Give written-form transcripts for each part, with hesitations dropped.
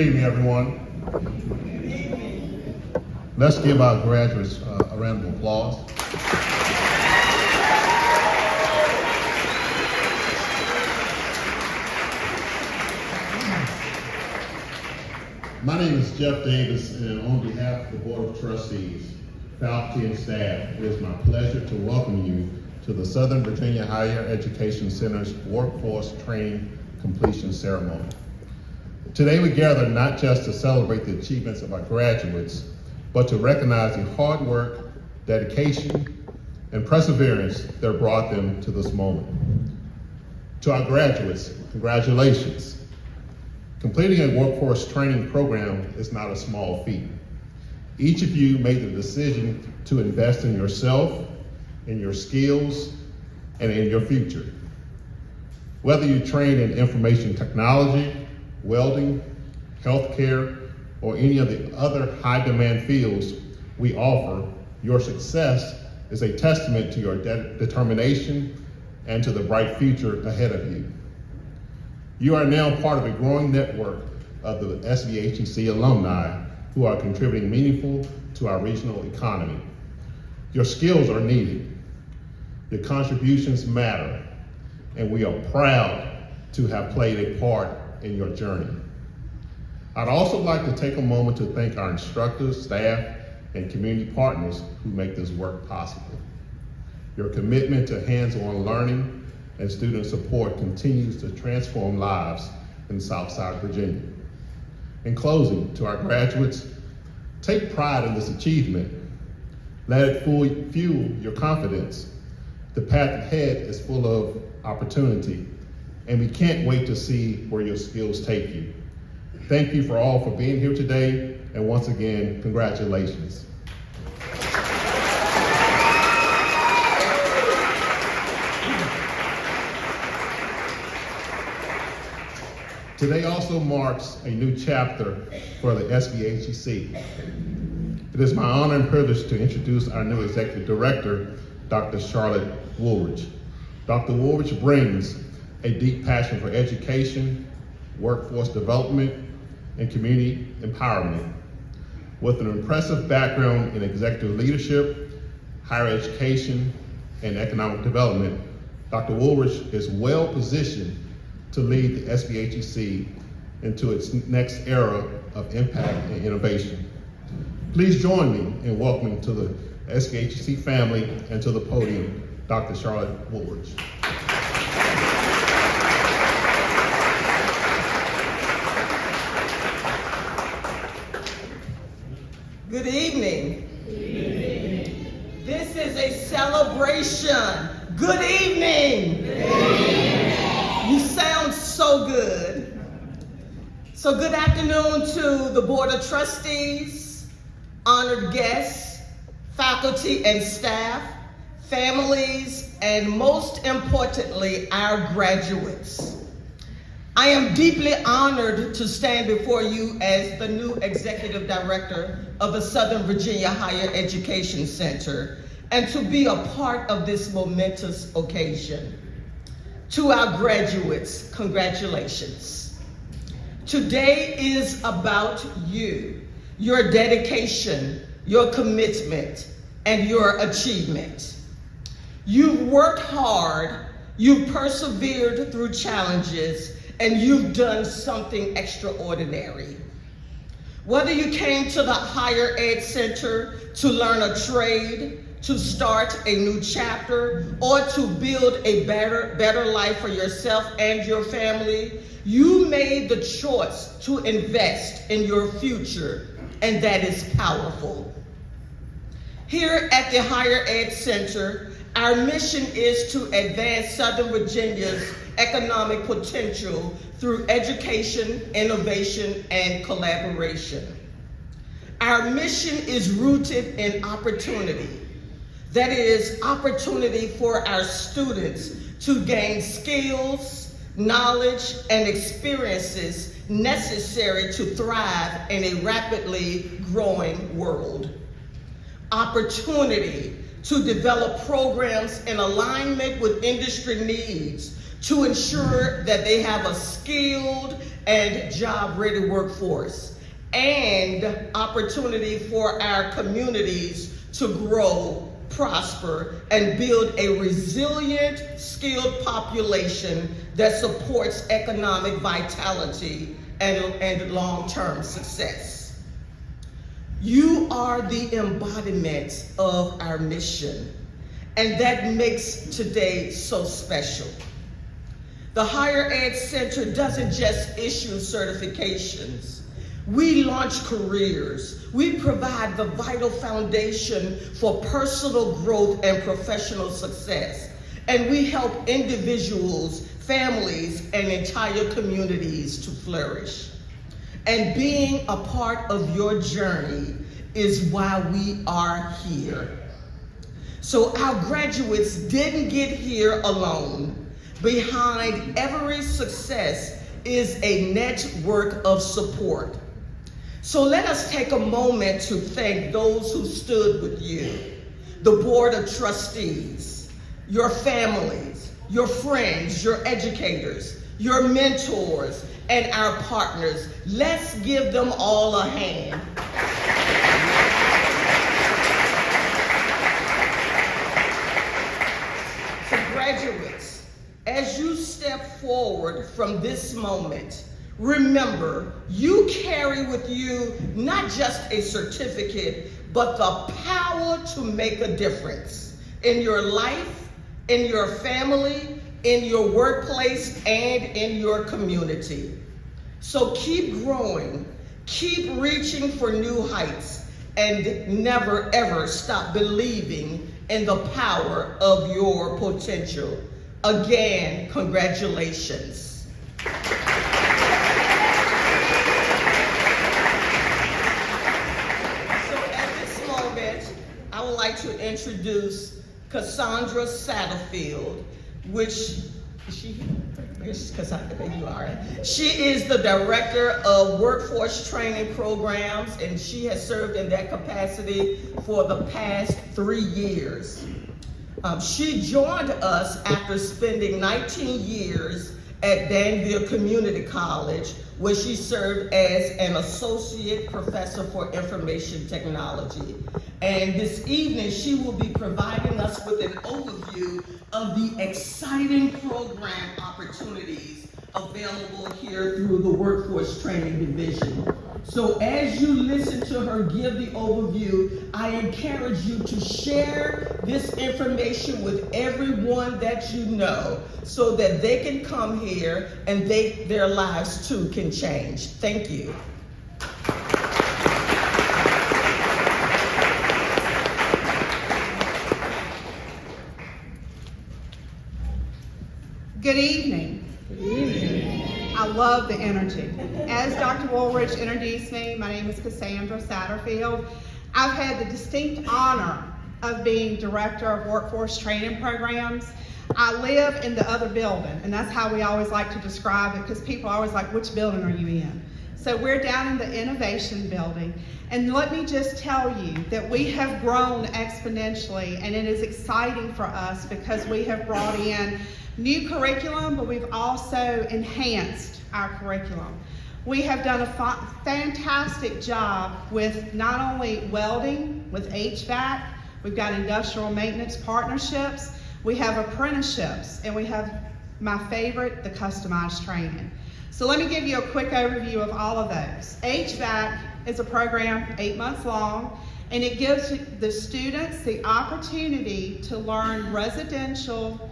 evening, everyone. Let's give our graduates a round of applause. My name is Jeff Davis, and on behalf of the Board of Trustees, faculty, and staff, it is my pleasure to welcome you to the Southern Virginia Higher Education Center's Workforce Training Completion Ceremony. Today we gather not just to celebrate the achievements of our graduates, but to recognize the hard work, dedication, and perseverance that brought them to this moment. To our graduates, congratulations. Completing a workforce training program is not a small feat. Each of you made the decision to invest in yourself, in your skills, and in your future. Whether you train in information technology, welding, healthcare, or any of the other high-demand fields we offer, your success is a testament to your determination and to the bright future ahead of you. You are now part of a growing network of the SVHEC alumni who are contributing meaningful to our regional economy. Your skills are needed. Your contributions matter, and we are proud to have played a part in your journey. I'd also like to take a moment to thank our instructors, staff, and community partners who make this work possible. Your commitment to hands-on learning and student support continues to transform lives in Southside Virginia. In closing, to our graduates, take pride in this achievement. Let it fuel your confidence. The path ahead is full of opportunity, and we can't wait to see where your skills take you. Thank you for all for being here today, and once again, congratulations. Today also marks a new chapter for the SVHEC. It is my honor and privilege to introduce our new Executive Director, Dr. Charlotte Woolridge. Dr. Woolridge brings a deep passion for education, workforce development, and community empowerment. With an impressive background in executive leadership, higher education, and economic development, Dr. Woolridge is well positioned to lead the SVHEC into its next era of impact and innovation. Please join me in welcoming to the SVHEC family and to the podium, Dr. Charlotte Woolridge. Good evening. Good evening. This is a celebration. Good evening. Good evening. You sound so good. So good afternoon to the Board of Trustees, honored guests, faculty and staff, families, and most importantly, our graduates. I am deeply honored to stand before you as the new Executive Director of the Southern Virginia Higher Education Center and to be a part of this momentous occasion. To our graduates, congratulations. Today is about you, your dedication, your commitment, and your achievement. You've worked hard, you've persevered through challenges, and you've done something extraordinary. Whether you came to the Higher Ed Center to learn a trade, to start a new chapter, or to build a better life for yourself and your family, you made the choice to invest in your future, and that is powerful. Here at the Higher Ed Center, our mission is to advance Southern Virginia's economic potential through education, innovation, and collaboration. Our mission is rooted in opportunity. That is, opportunity for our students to gain skills, knowledge, and experiences necessary to thrive in a rapidly growing world. Opportunity to develop programs in alignment with industry needs to ensure that they have a skilled and job-ready workforce, and opportunity for our communities to grow, prosper, and build a resilient, skilled population that supports economic vitality and long-term success. You are the embodiment of our mission, and that makes today so special. The Higher Ed Center doesn't just issue certifications. We launch careers. We provide the vital foundation for personal growth and professional success. And we help individuals, families, and entire communities to flourish. And being a part of your journey is why we are here. So our graduates didn't get here alone. Behind every success is a network of support. So let us take a moment to thank those who stood with you, the Board of Trustees, your families, your friends, your educators, your mentors, and our partners. Let's give them all a hand. So graduates, as you step forward from this moment, remember, you carry with you not just a certificate, but the power to make a difference in your life, in your family, in your workplace, and in your community. So keep growing, keep reaching for new heights, and never ever stop believing in the power of your potential. Again, congratulations. I would like to introduce Cassandra Satterfield, which, is she here? Cassandra, there you are. She is the Director of Workforce Training Programs, and she has served in that capacity for the past 3 years. She joined us after spending 19 years at Danville Community College, where she served as an Associate Professor for Information Technology. And this evening, she will be providing us with an overview of the exciting program opportunities available here through the Workforce Training Division. So as you listen to her give the overview, I encourage you to share this information with everyone that you know so that they can come here and their lives too can change. Thank you. Good evening. Good evening. I love the energy. As Dr. Woolridge introduced me, my name is Cassandra Satterfield. I've had the distinct honor of being Director of Workforce Training Programs. I live in the other building, and that's how we always like to describe it, because people are always like, which building are you in? So we're down in the Innovation Building. And let me just tell you that we have grown exponentially, and it is exciting for us because we have brought in new curriculum, but we've also enhanced our curriculum. We have done a fantastic job with not only welding, with HVAC, we've got industrial maintenance partnerships, we have apprenticeships, and we have my favorite, the customized training. So let me give you a quick overview of all of those. HVAC is a program 8 months long, and it gives the students the opportunity to learn residential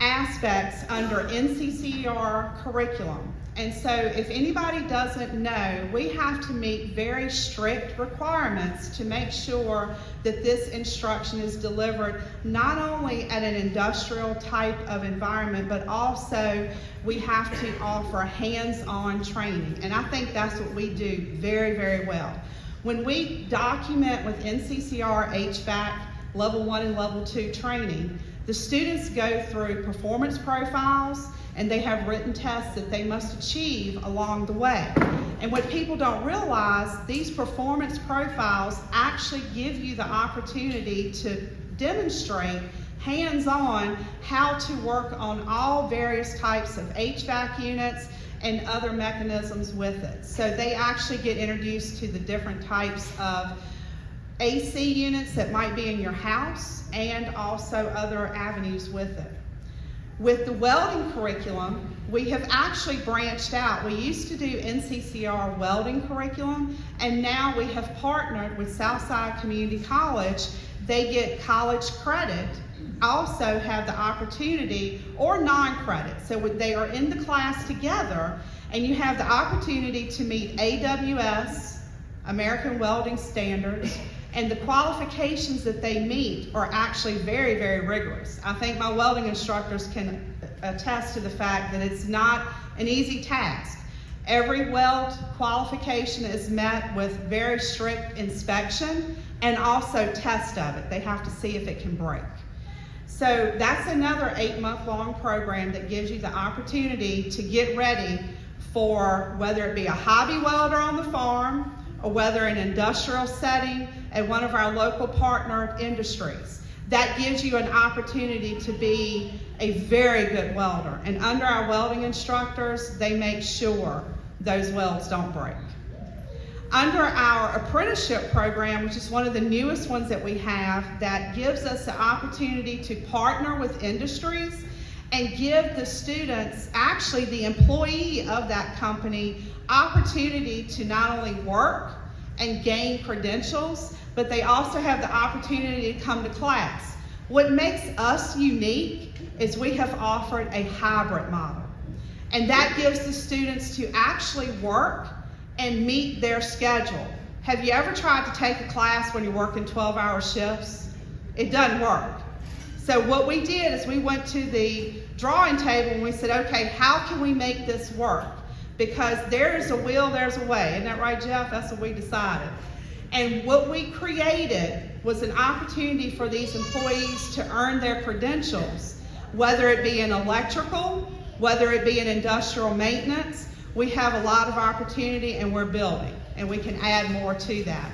aspects under NCCER curriculum. And so if anybody doesn't know, we have to meet very strict requirements to make sure that this instruction is delivered not only at an industrial type of environment, but also we have to offer hands-on training. And I think that's what we do very, very well. When we document with NCCER HVAC Level 1 and Level 2 training, the students go through performance profiles, and they have written tests that they must achieve along the way. And what people don't realize, these performance profiles actually give you the opportunity to demonstrate hands-on how to work on all various types of HVAC units and other mechanisms with it. So they actually get introduced to the different types of AC units that might be in your house and also other avenues with it. With the welding curriculum, we have actually branched out. We used to do NCCR welding curriculum, and now we have partnered with Southside Community College. They get college credit, also have the opportunity, or non-credit. So they are in the class together, and you have the opportunity to meet AWS, American Welding Standards, and the qualifications that they meet are actually very, very rigorous. I think my welding instructors can attest to the fact that it's not an easy task. Every weld qualification is met with very strict inspection and also test of it. They have to see if it can break. So that's another 8-month-long program that gives you the opportunity to get ready for whether it be a hobby welder on the farm or whether an industrial setting at one of our local partner industries. That gives you an opportunity to be a very good welder. And under our welding instructors, they make sure those welds don't break. Under our apprenticeship program, which is one of the newest ones that we have, that gives us the opportunity to partner with industries and give the students, actually the employee of that company, opportunity to not only work and gain credentials, but they also have the opportunity to come to class. What makes us unique is we have offered a hybrid model, and that gives the students to actually work and meet their schedule. Have you ever tried to take a class when you're working 12-hour shifts? It doesn't work. So what we did is we went to the drawing table and we said, okay, how can we make this work? Because there's a will, there's a way. Isn't that right, Jeff? That's what we decided. And what we created was an opportunity for these employees to earn their credentials, whether it be in electrical, whether it be in industrial maintenance. We have a lot of opportunity and we're building, and we can add more to that.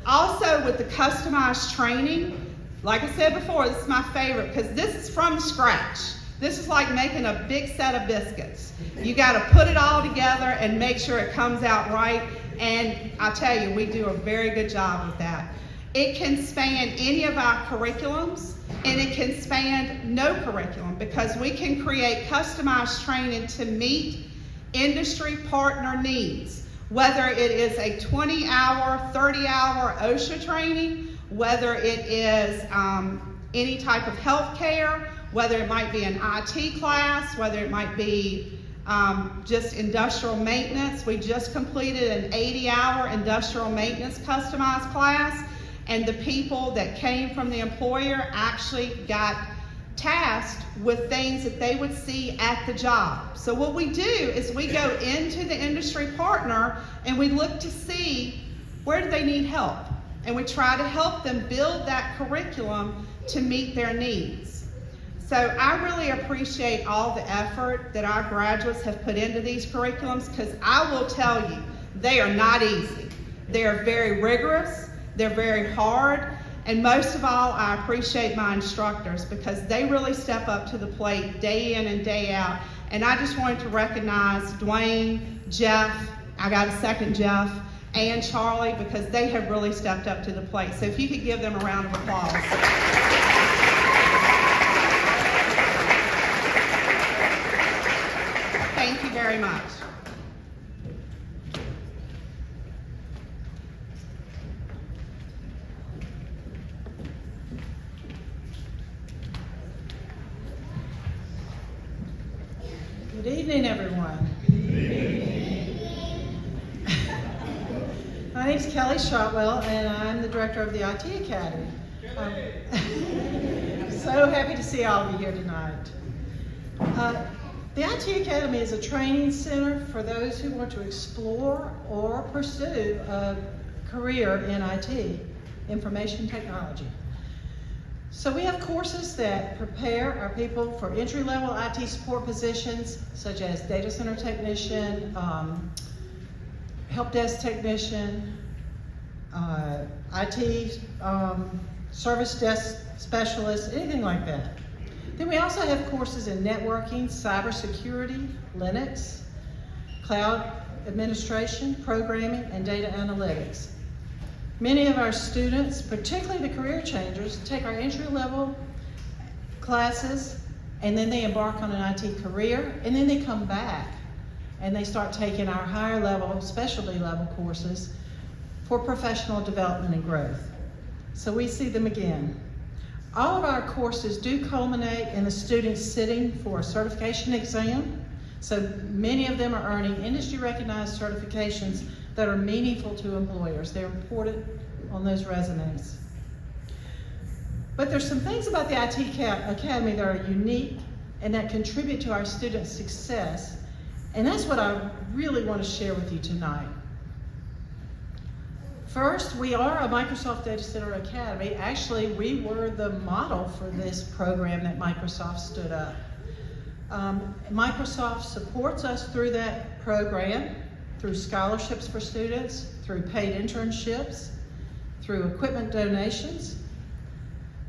Also with the customized training, like I said before, this is my favorite because this is from scratch. This is like making a big set of biscuits. You got to put it all together and make sure it comes out right. And I tell you, we do a very good job with that. It can span any of our curriculums, and it can span no curriculum because we can create customized training to meet industry partner needs. Whether it is a 20-hour, 30-hour OSHA training, whether it is any type of healthcare, whether it might be an IT class, whether it might be just industrial maintenance. We just completed an 80-hour industrial maintenance customized class, and the people that came from the employer actually got tasked with things that they would see at the job. So what we do is we go into the industry partner and we look to see where do they need help, and we try to help them build that curriculum to meet their needs. So I really appreciate all the effort that our graduates have put into these curriculums, because I will tell you, they are not easy. They are very rigorous, they're very hard, and most of all, I appreciate my instructors because they really step up to the plate day in and day out. And I just wanted to recognize Dwayne, Jeff, I got a second Jeff, and Charlie, because they have really stepped up to the plate. So if you could give them a round of applause. Thank you very much. Good evening, everyone. My name is Kelly Shotwell, and I'm the director of the IT Academy. So happy to see all of you here tonight. The IT Academy is a training center for those who want to explore or pursue a career in IT, information technology. So we have courses that prepare our people for entry-level IT support positions, such as data center technician, help desk technician, IT service desk specialist, anything like that. Then we also have courses in networking, cybersecurity, Linux, cloud administration, programming, and data analytics. Many of our students, particularly the career changers, take our entry-level classes and then they embark on an IT career, and then they come back and they start taking our higher level, specialty level courses for professional development and growth. So we see them again. All of our courses do culminate in the students sitting for a certification exam. So many of them are earning industry recognized certifications that are meaningful to employers. They're important on those resumes. But there's some things about the IT Academy that are unique and that contribute to our students' success. And that's what I really want to share with you tonight. First, we are a Microsoft Data Center Academy. Actually, we were the model for this program that Microsoft stood up. Microsoft supports us through that program, through scholarships for students, through paid internships, through equipment donations,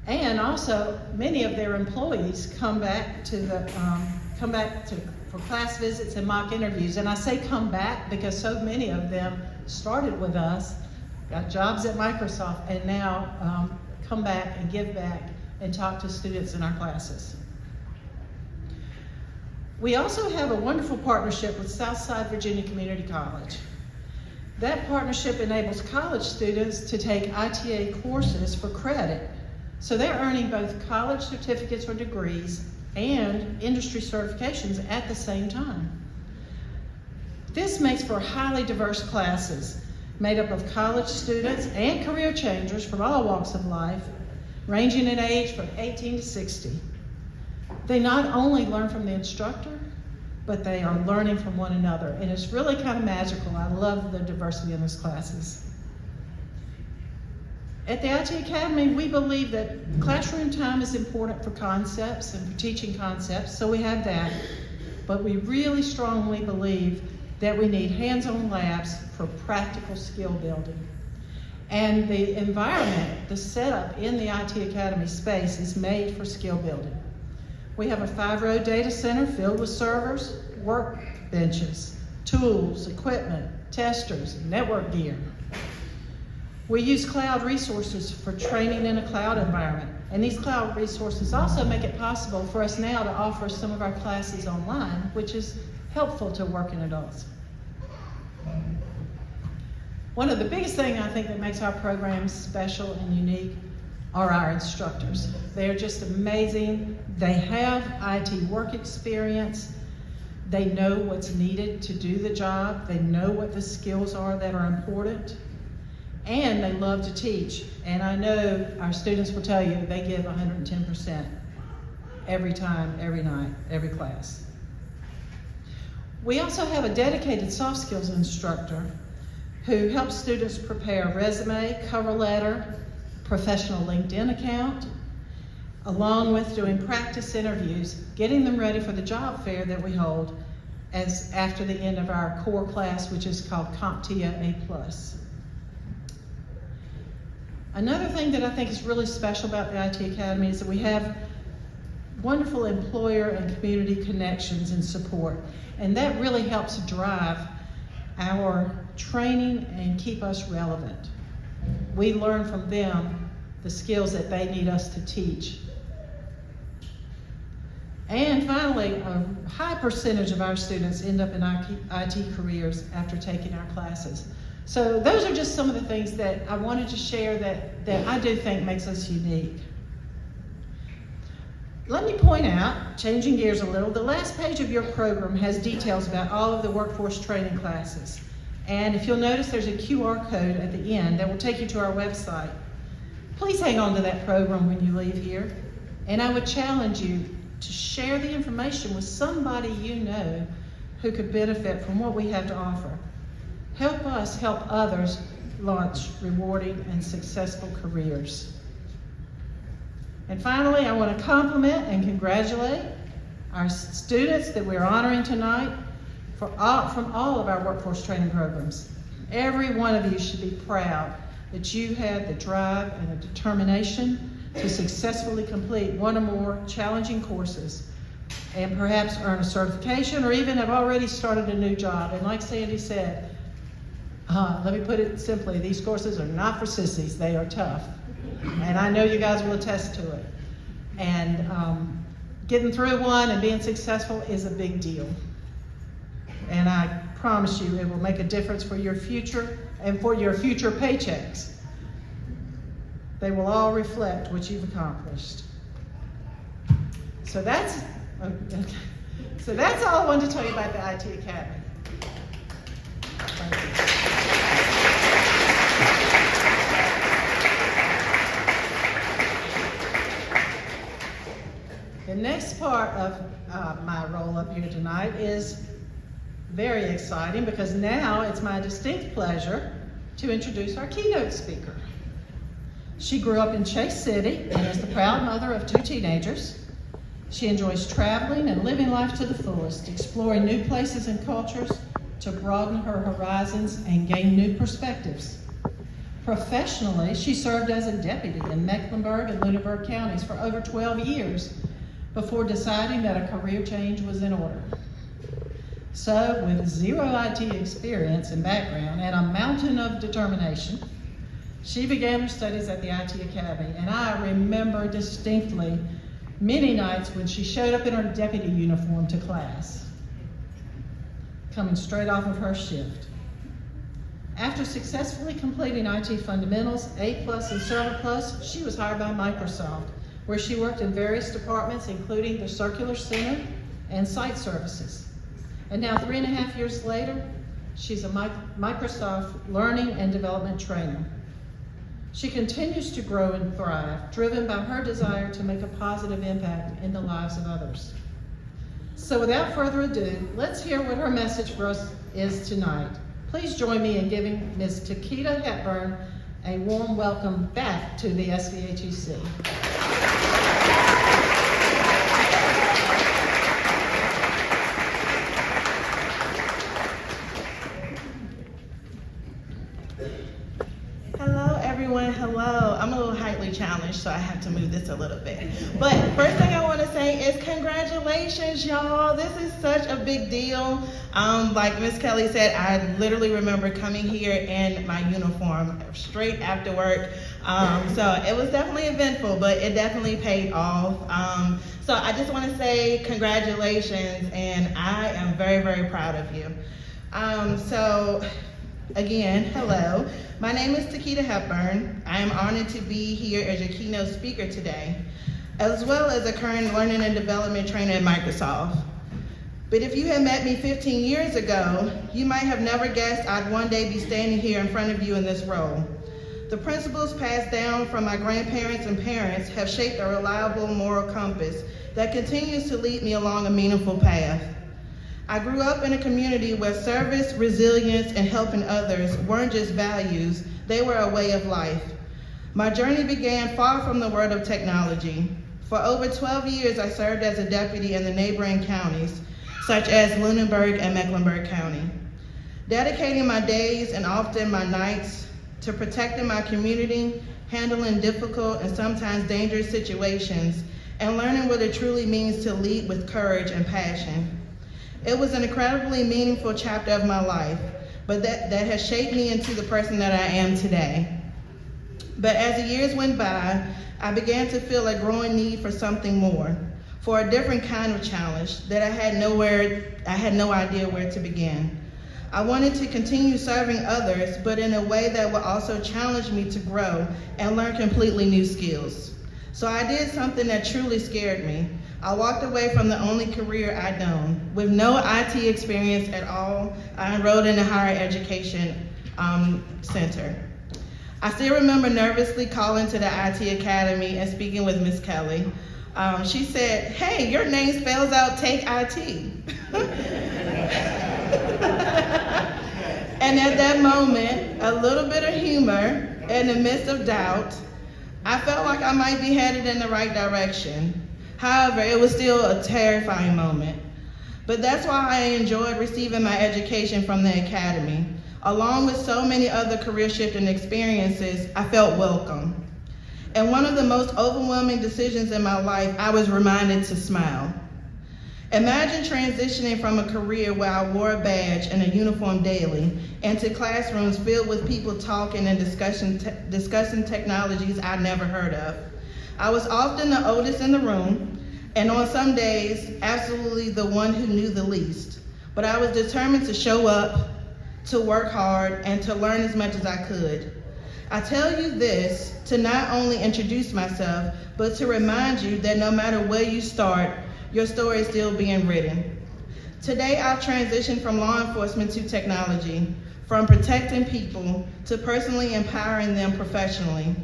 and also many of their employees come back for class visits and mock interviews. And I say come back because so many of them started with us, got jobs at Microsoft, and now come back and give back and talk to students in our classes. We also have a wonderful partnership with Southside Virginia Community College. That partnership enables college students to take ITA courses for credit. So they're earning both college certificates or degrees and industry certifications at the same time. This makes for highly diverse classes made up of college students and career changers from all walks of life, ranging in age from 18 to 60. They not only learn from the instructor, but they are learning from one another, and it's really kind of magical. I love the diversity in those classes. At the IT Academy, we believe that classroom time is important for concepts and for teaching concepts, so we have that. But we really strongly believe that we need hands-on labs for practical skill building. And the environment, the setup in the IT Academy space is made for skill building. We have a 5-row data center filled with servers, workbenches, tools, equipment, testers, network gear. We use cloud resources for training in a cloud environment. And these cloud resources also make it possible for us now to offer some of our classes online, which is helpful to working adults. One of the biggest things I think that makes our programs special and unique are our instructors. They're just amazing. They have IT work experience. They know what's needed to do the job. They know what the skills are that are important. And they love to teach. And I know our students will tell you they give 110% every time, every night, every class. We also have a dedicated soft skills instructor who helps students prepare a resume, cover letter, professional LinkedIn account, along with doing practice interviews, getting them ready for the job fair that we hold after the end of our core class, which is called CompTIA A+. Another thing that I think is really special about the IT Academy is that we have wonderful employer and community connections and support. And that really helps drive our training and keep us relevant. We learn from them the skills that they need us to teach. And finally, a high percentage of our students end up in IT careers after taking our classes. So those are just some of the things that I wanted to share that I do think makes us unique. Let me point out, changing gears a little, the last page of your program has details about all of the workforce training classes. And if you'll notice, there's a QR code at the end that will take you to our website. Please hang on to that program when you leave here. And I would challenge you to share the information with somebody you know who could benefit from what we have to offer. Help us help others launch rewarding and successful careers. And finally, I want to compliment and congratulate our students that we're honoring tonight from all of our workforce training programs. Every one of you should be proud that you had the drive and the determination to successfully complete one or more challenging courses and perhaps earn a certification or even have already started a new job. And like Sandy said, let me put it simply, these courses are not for sissies, they are tough. And I know you guys will attest to it. And getting through one and being successful is a big deal. And I promise you it will make a difference for your future and for your future paychecks. They will all reflect what you've accomplished. So that's all I wanted to tell you about the IT Academy. Thank you. The next part of my role up here tonight is very exciting because now it's my distinct pleasure to introduce our keynote speaker. She grew up in Chase City and is the proud mother of 2 teenagers. She enjoys traveling and living life to the fullest, exploring new places and cultures to broaden her horizons and gain new perspectives. Professionally, she served as a deputy in Mecklenburg and Lunenburg counties for over 12 years before deciding that a career change was in order. So, with zero IT experience and background and a mountain of determination, she began her studies at the IT Academy, and I remember distinctly many nights when she showed up in her deputy uniform to class, coming straight off of her shift. After successfully completing IT Fundamentals, A+ and Server Plus, she was hired by Microsoft, where she worked in various departments, including the Circular Center and Site Services. And now 3.5 years later, she's a Microsoft Learning and Development Trainer. She continues to grow and thrive, driven by her desire to make a positive impact in the lives of others. So without further ado, let's hear what her message for us is tonight. Please join me in giving Ms. Takeda Hepburn a warm welcome back to the SVHEC. Hello. I'm a little highly challenged, so I have to move this a little bit. But first thing I want to say is congratulations, y'all. This is such a big deal. Like Miss Kelly said, I literally remember coming here in my uniform straight after work. So it was definitely eventful, but it definitely paid off. So I just want to say congratulations, and I am very, very proud of you. Again, hello. My name is Takeda Hepburn. I am honored to be here as your keynote speaker today, as well as a current learning and development trainer at Microsoft. But if you had met me 15 years ago, you might have never guessed I'd one day be standing here in front of you in this role. The principles passed down from my grandparents and parents have shaped a reliable moral compass that continues to lead me along a meaningful path. I grew up in a community where service, resilience, and helping others weren't just values, they were a way of life. My journey began far from the world of technology. For over 12 years, I served as a deputy in the neighboring counties, such as Lunenburg and Mecklenburg County, dedicating my days and often my nights to protecting my community, handling difficult and sometimes dangerous situations, and learning what it truly means to lead with courage and passion. It was an incredibly meaningful chapter of my life, but that has shaped me into the person that I am today. But as the years went by, I began to feel a growing need for something more, for a different kind of challenge that I had no idea where to begin. I wanted to continue serving others, but in a way that would also challenge me to grow and learn completely new skills. So I did something that truly scared me. I walked away from the only career I'd known. With no IT experience at all, I enrolled in a higher education center. I still remember nervously calling to the IT Academy and speaking with Miss Kelly. She said, "Hey, your name spells out take IT." And at that moment, a little bit of humor in the midst of doubt, I felt like I might be headed in the right direction. However, it was still a terrifying moment. But that's why I enjoyed receiving my education from the Academy. Along with so many other career shifting experiences, I felt welcome. And one of the most overwhelming decisions in my life, I was reminded to smile. Imagine transitioning from a career where I wore a badge and a uniform daily into classrooms filled with people talking and discussing technologies I never heard of. I was often the oldest in the room, and on some days, absolutely the one who knew the least. But I was determined to show up, to work hard, and to learn as much as I could. I tell you this to not only introduce myself, but to remind you that no matter where you start, your story is still being written. Today, I've transitioned from law enforcement to technology, from protecting people to personally empowering them professionally.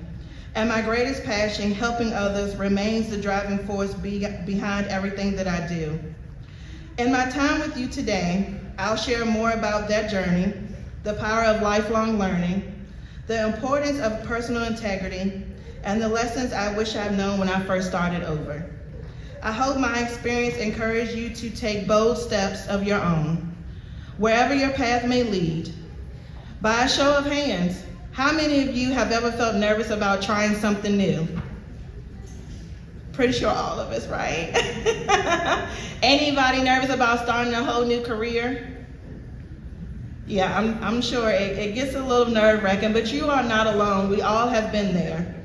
And my greatest passion, helping others, remains the driving force behind everything that I do. In my time with you today, I'll share more about that journey, the power of lifelong learning, the importance of personal integrity, and the lessons I wish I'd known when I first started over. I hope my experience encouraged you to take bold steps of your own, wherever your path may lead. By a show of hands, how many of you have ever felt nervous about trying something new? Pretty sure all of us, right? Anybody nervous about starting a whole new career? Yeah, I'm sure it gets a little nerve-wracking, but you are not alone. We all have been there.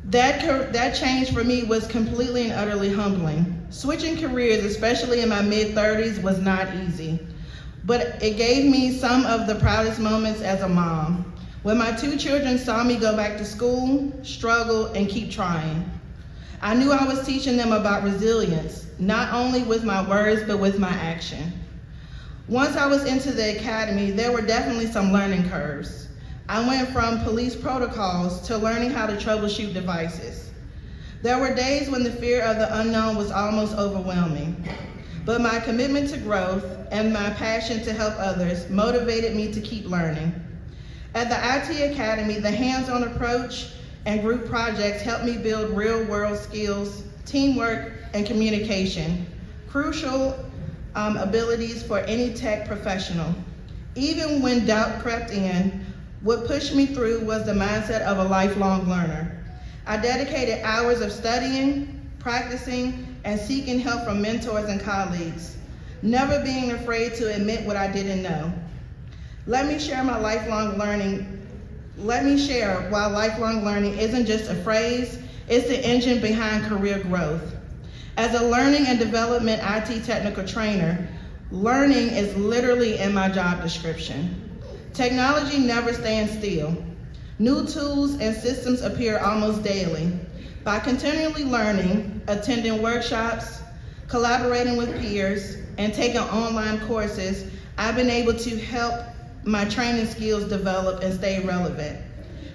That change for me was completely and utterly humbling. Switching careers, especially in my mid-30s, was not easy. But it gave me some of the proudest moments as a mom. When my 2 children saw me go back to school, struggle, and keep trying. I knew I was teaching them about resilience, not only with my words, but with my action. Once I was into the academy, there were definitely some learning curves. I went from police protocols to learning how to troubleshoot devices. There were days when the fear of the unknown was almost overwhelming, but my commitment to growth and my passion to help others motivated me to keep learning. At the IT Academy, the hands-on approach and group projects helped me build real-world skills, teamwork, and communication, crucial abilities for any tech professional. Even when doubt crept in, what pushed me through was the mindset of a lifelong learner. I dedicated hours of studying, practicing, and seeking help from mentors and colleagues, never being afraid to admit what I didn't know. Let me share why lifelong learning isn't just a phrase, it's the engine behind career growth. As a learning and development IT technical trainer, learning is literally in my job description. Technology never stands still. New tools and systems appear almost daily. By continually learning, attending workshops, collaborating with peers, and taking online courses, I've been able to help my training skills develop and stay relevant.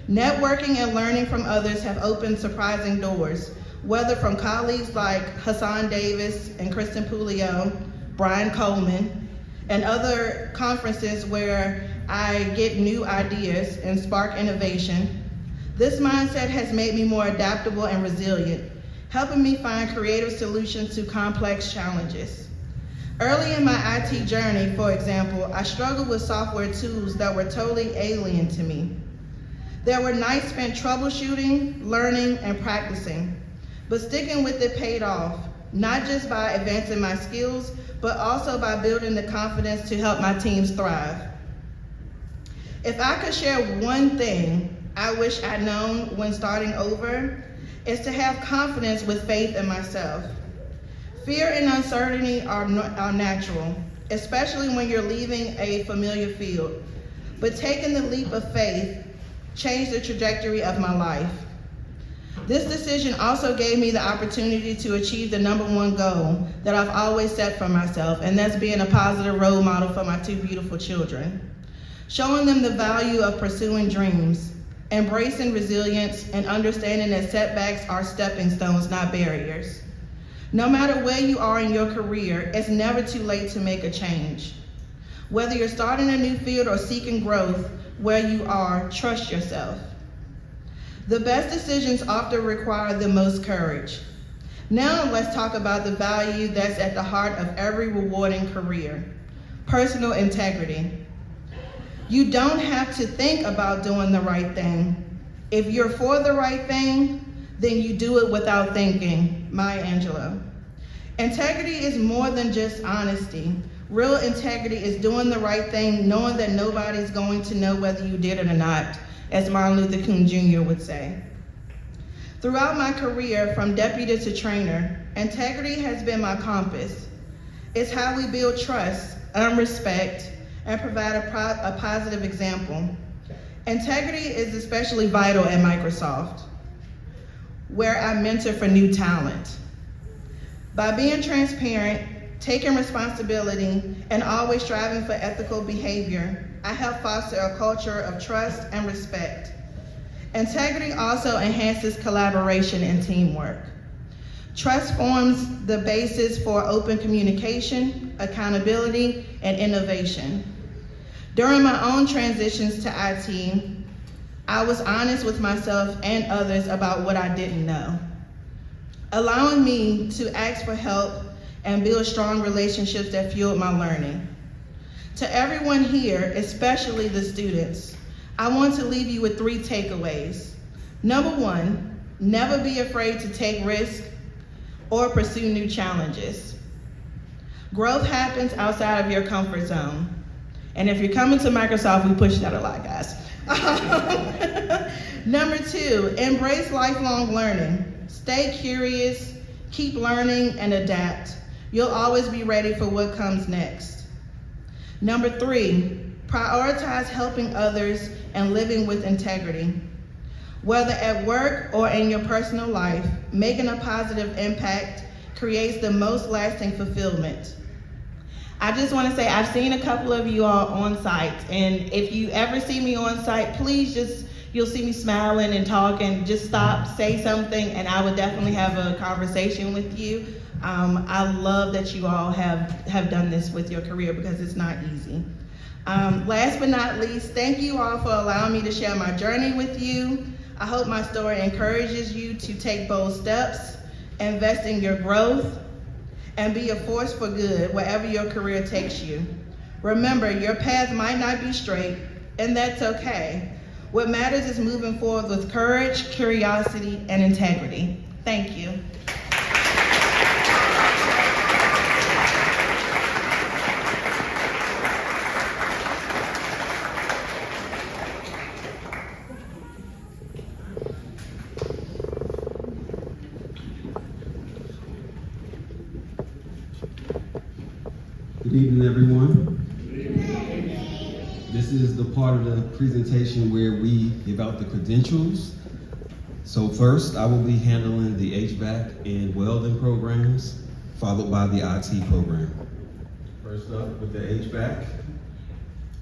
Networking and learning from others have opened surprising doors, whether from colleagues like Hassan Davis and Kristen Pulio, Brian Coleman, and other conferences where I get new ideas and spark innovation. This mindset has made me more adaptable and resilient, helping me find creative solutions to complex challenges. Early in my IT journey, for example, I struggled with software tools that were totally alien to me. There were nights spent troubleshooting, learning, and practicing, but sticking with it paid off, not just by advancing my skills, but also by building the confidence to help my teams thrive. If I could share one thing I wish I'd known when starting over, it's to have confidence with faith in myself. Fear and uncertainty are natural, especially when you're leaving a familiar field. But taking the leap of faith changed the trajectory of my life. This decision also gave me the opportunity to achieve the #1 goal that I've always set for myself, and that's being a positive role model for my 2 beautiful children. Showing them the value of pursuing dreams, embracing resilience, and understanding that setbacks are stepping stones, not barriers. No matter where you are in your career, it's never too late to make a change. Whether you're starting a new field or seeking growth where you are, trust yourself. The best decisions often require the most courage. Now let's talk about the value that's at the heart of every rewarding career: personal integrity. You don't have to think about doing the right thing. If you're for the right thing, then you do it without thinking. Maya Angelou. Integrity is more than just honesty. Real integrity is doing the right thing, knowing that nobody's going to know whether you did it or not, as Martin Luther King Jr. would say. Throughout my career, from deputy to trainer, integrity has been my compass. It's how we build trust, earn respect, and provide a positive example. Integrity is especially vital at Microsoft, where I mentor for new talent. By being transparent, taking responsibility, and always striving for ethical behavior, I help foster a culture of trust and respect. Integrity also enhances collaboration and teamwork. Trust forms the basis for open communication, accountability, and innovation. During my own transitions to IT, I was honest with myself and others about what I didn't know, allowing me to ask for help and build strong relationships that fueled my learning. To everyone here, especially the students, I want to leave you with 3 takeaways. Number 1, never be afraid to take risks or pursue new challenges. Growth happens outside of your comfort zone. And if you're coming to Microsoft, we push that a lot, guys. Number 2, embrace lifelong learning. Stay curious, keep learning, and adapt. You'll always be ready for what comes next. Number 3, prioritize helping others and living with integrity. Whether at work or in your personal life, making a positive impact creates the most lasting fulfillment. I just want to say I've seen a couple of you all on site, and if you ever see me on site, please you'll see me smiling and talking, just stop, say something, and I would definitely have a conversation with you. I love that you all have done this with your career because it's not easy. Last but not least, thank you all for allowing me to share my journey with you. I hope my story encourages you to take bold steps, invest in your growth, and be a force for good wherever your career takes you. Remember, your path might not be straight, and that's okay. What matters is moving forward with courage, curiosity, and integrity. Thank you. Good evening, everyone. This is the part of the presentation where we give out the credentials. So first, I will be handling the HVAC and welding programs, followed by the IT program. First up with the HVAC,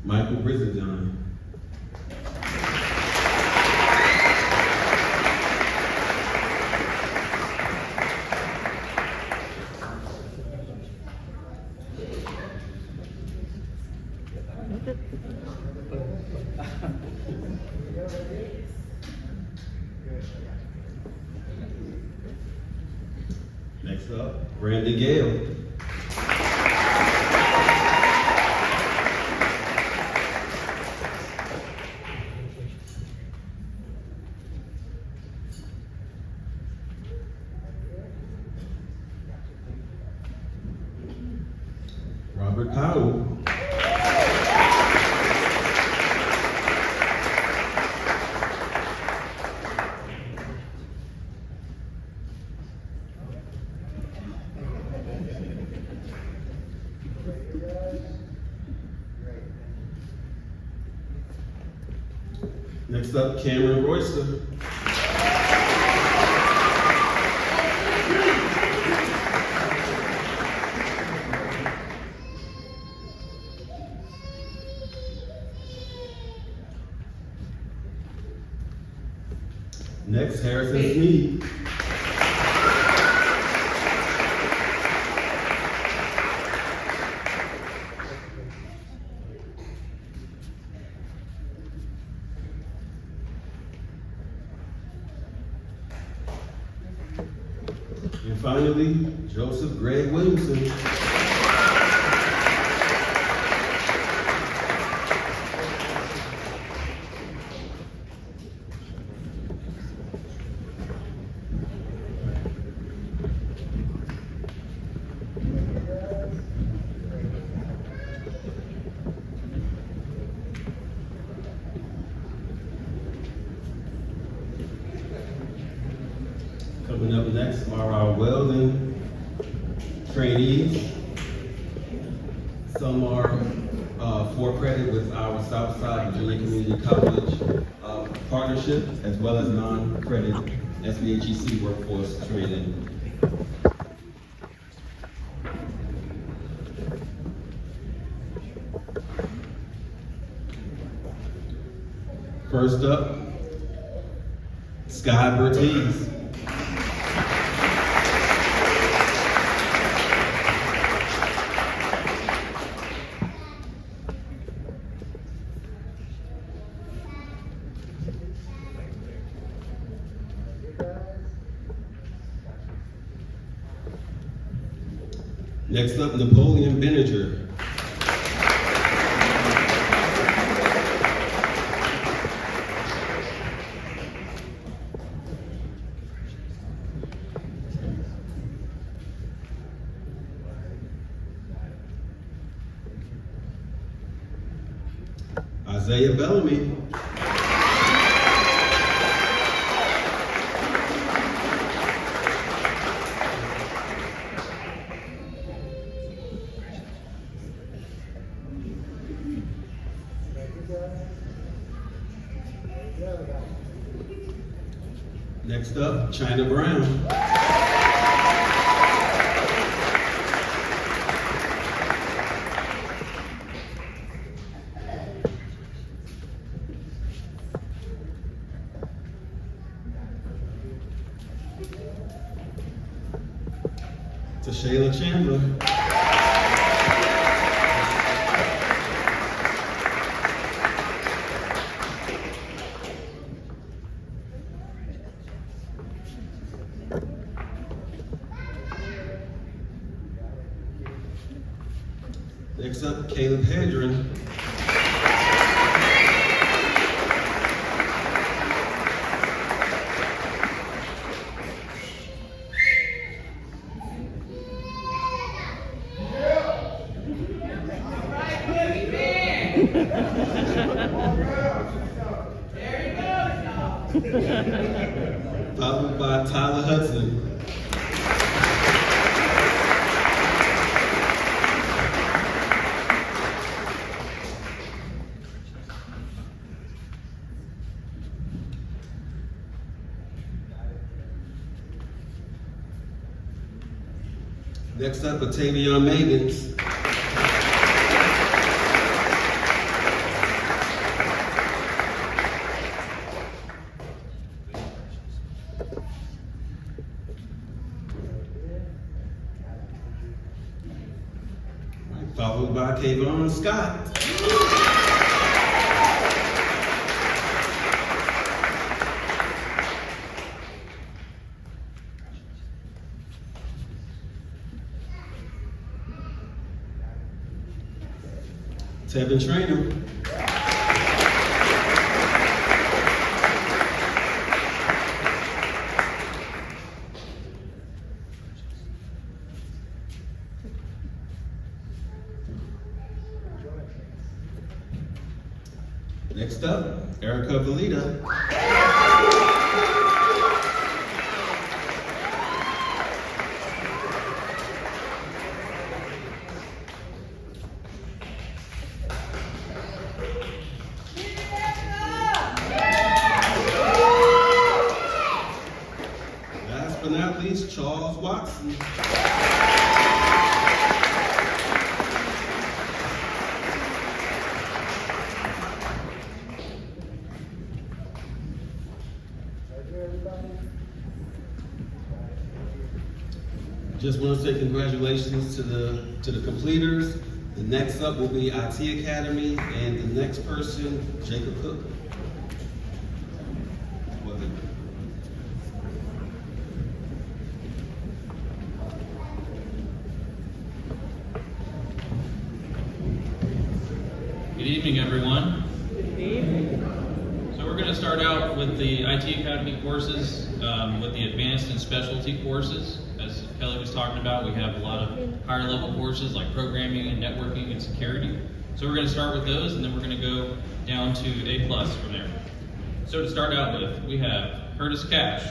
Michael Brizendine. Next up, Brandon Gale. Robert Powell. Next up, Cameron Royster. Next, Harrison Sneed. And finally, Joseph Greg Williamson. Coming up next are our welding trainees. Some are 4 credit with our Southside Virginia Community College partnership, as well as non-credit SVHEC workforce training. First up, Sky Bertiz. Next up, Napoleon Beninger. Isaiah Bellamy. Next up, China Brown. Shayla Chandler. Next up, Caleb Hedren. Followed by Tyler Hudson. Next up, Octavian Mavens. Followed by Kayvon Scott. Tevin Trainer. Next up, Erica Valita. Last but not least, Charles Watson. Just want to say congratulations to the completers. The next up will be IT Academy, and the next person, Jacob Cook. Good evening, everyone. Good evening. So we're going to start out with the IT Academy courses, with the advanced and specialty courses. As Kelly was talking about, we have a lot of higher level courses like programming and networking and security. So we're going to start with those, and then we're going to go down to A+ from there. So to start out with, we have Curtis Cash.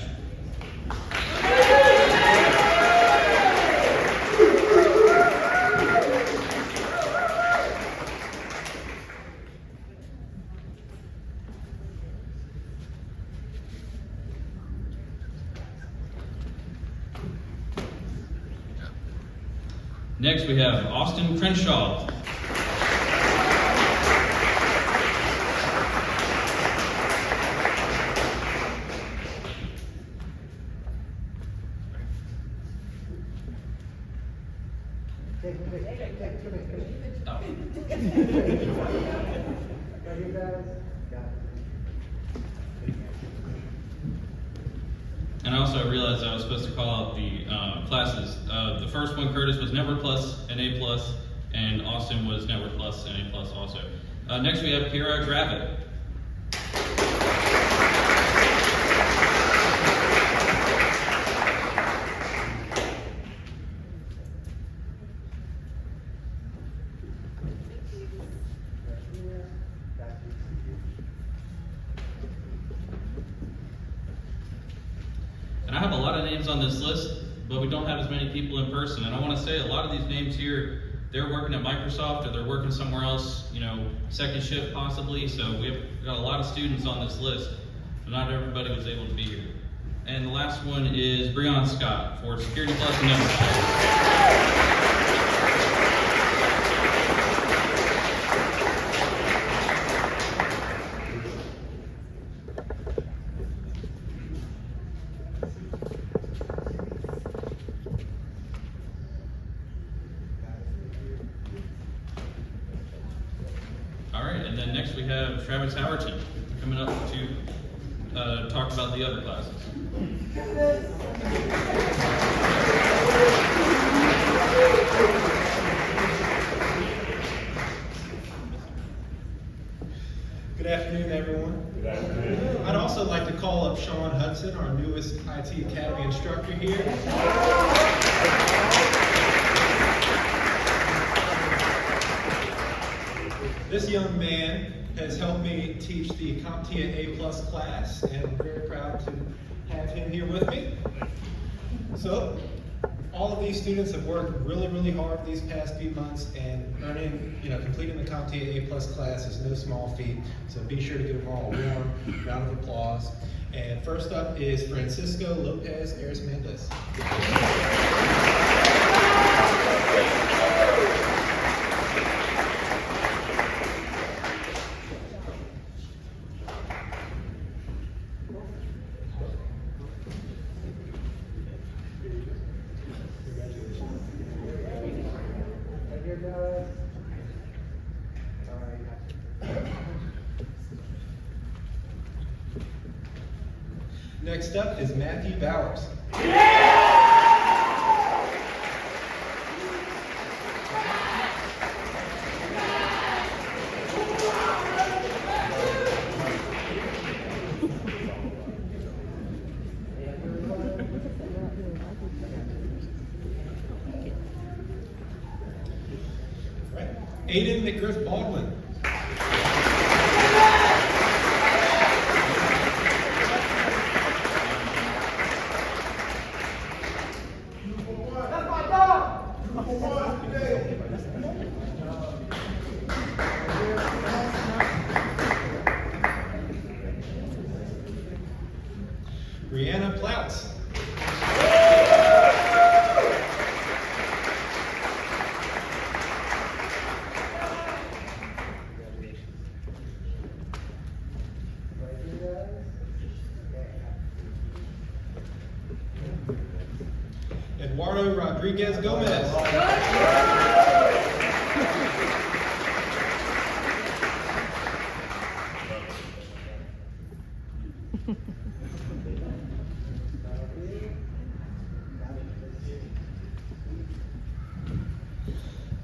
Next, we have Austin Crenshaw. And I also realized I was supposed to call out the classes. The first one, Curtis, was Network Plus and A Plus, and Austin was Network Plus and A Plus also. Next we have Kira Gravitt. And I have a lot of names on this list, but we don't have as many people in person. And I want to say a lot of these names here, they're working at Microsoft or they're working somewhere else, you know, second shift possibly. So we've got a lot of students on this list, but not everybody was able to be here. And the last one is Breon Scott for Security Plus and Network. All right, and then next we have Travis Howerton coming up to talk about the other classes. Good afternoon, everyone. Good afternoon. I'd also like to call up Sean Hudson, our newest IT Academy instructor here. This young man has helped me teach the CompTIA A+ class, and I'm very proud to have him here with me. So, all of these students have worked really, really hard these past few months, and completing the CompTIA A+ class is no small feat. So be sure to give them all a warm round of applause. And first up is Francisco Lopez Arismendez. Next up is Matthew Bowers. Right. Aiden McGriff Baldwin. Brianna Ploutz. Eduardo Rodriguez Gomez.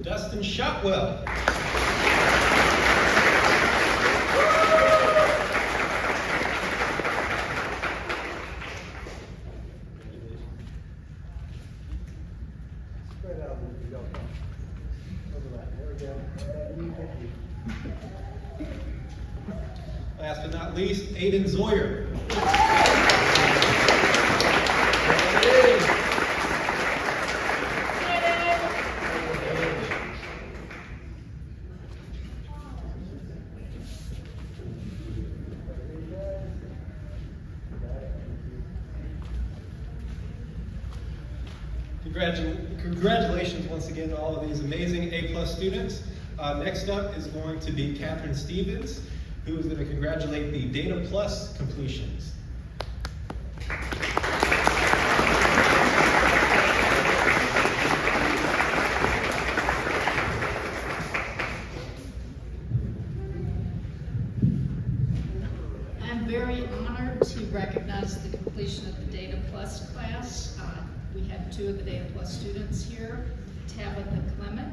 Dustin Shotwell. Last but not least, Aiden Zoyer. Congratulations once again to all of these amazing A+ students. Next up is going to be Catherine Stevens, who is going to congratulate the Data Plus completions. I'm very honored to recognize the completion of the Data Plus class. We have two of the Data Plus students here, Tabitha Clement.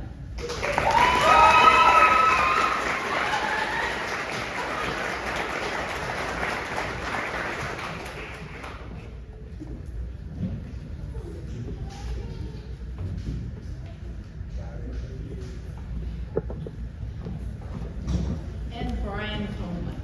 And Brian Coleman.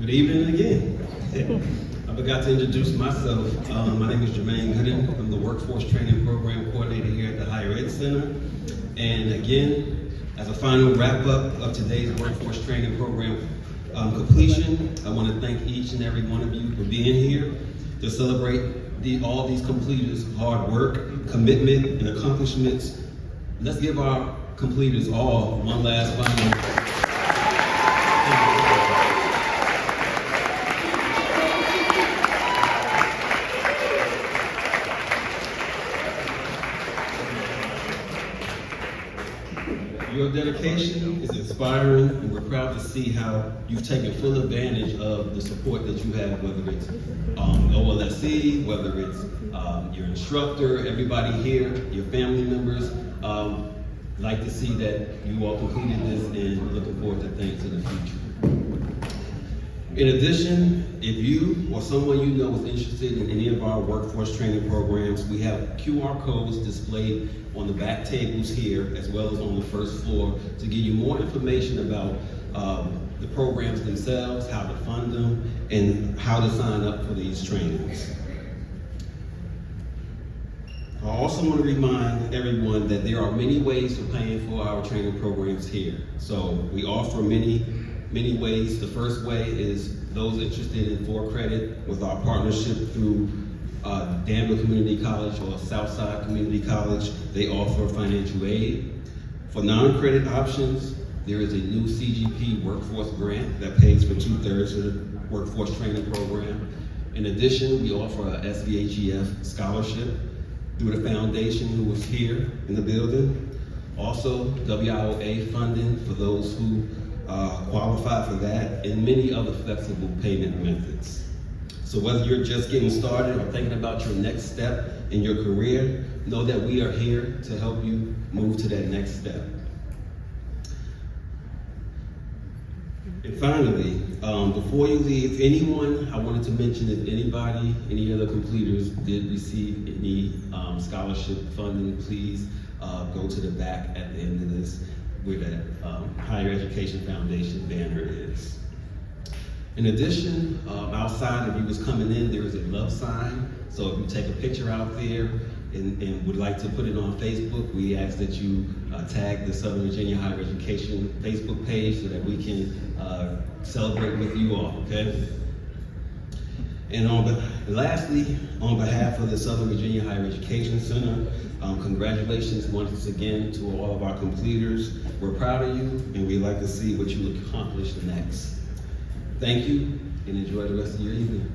Good evening again. I forgot to introduce myself. My name is Jermaine Gooden. I'm the Workforce Training Program Coordinator here at the Higher Ed Center. And again, as a final wrap up of today's Workforce Training Program completion, I want to thank each and every one of you for being here to celebrate all these completers' hard work, commitment, and accomplishments. Let's give our completers all one last final. Your dedication is inspiring, and we're proud to see how you've taken full advantage of the support that you have, whether it's OLSC, whether it's your instructor, everybody here, your family members. Like to see that you all completed this, and looking forward to things in the future. In addition, if you or someone you know is interested in any of our workforce training programs, we have QR codes displayed on the back tables here, as well as on the first floor, to give you more information about the programs themselves, how to fund them, and how to sign up for these trainings. I also want to remind everyone that there are many ways of paying for our training programs here. So we offer many ways. The first way is those interested in 4 credit with our partnership through Danville Community College or Southside Community College. They offer financial aid. For non-credit options, there is a new CGP workforce grant that pays for 2/3 of the workforce training program. In addition, we offer a SVHEC scholarship through the foundation who was here in the building. Also, WIOA funding for those who qualify for that, and many other flexible payment methods. So whether you're just getting started or thinking about your next step in your career, know that we are here to help you move to that next step. And finally, before you leave, anyone, I wanted to mention if anybody, any other completers did receive any scholarship funding, please go to the back at the end of this where that Higher Education Foundation banner is. In addition, outside, if you was coming in, there is a love sign. So if you take a picture out there and would like to put it on Facebook, we ask that you tag the Southern Virginia Higher Education Facebook page so that we can celebrate with you all, okay? And lastly, on behalf of the Southern Virginia Higher Education Center, congratulations once again to all of our completers. We're proud of you, and we'd like to see what you accomplish next. Thank you, and enjoy the rest of your evening.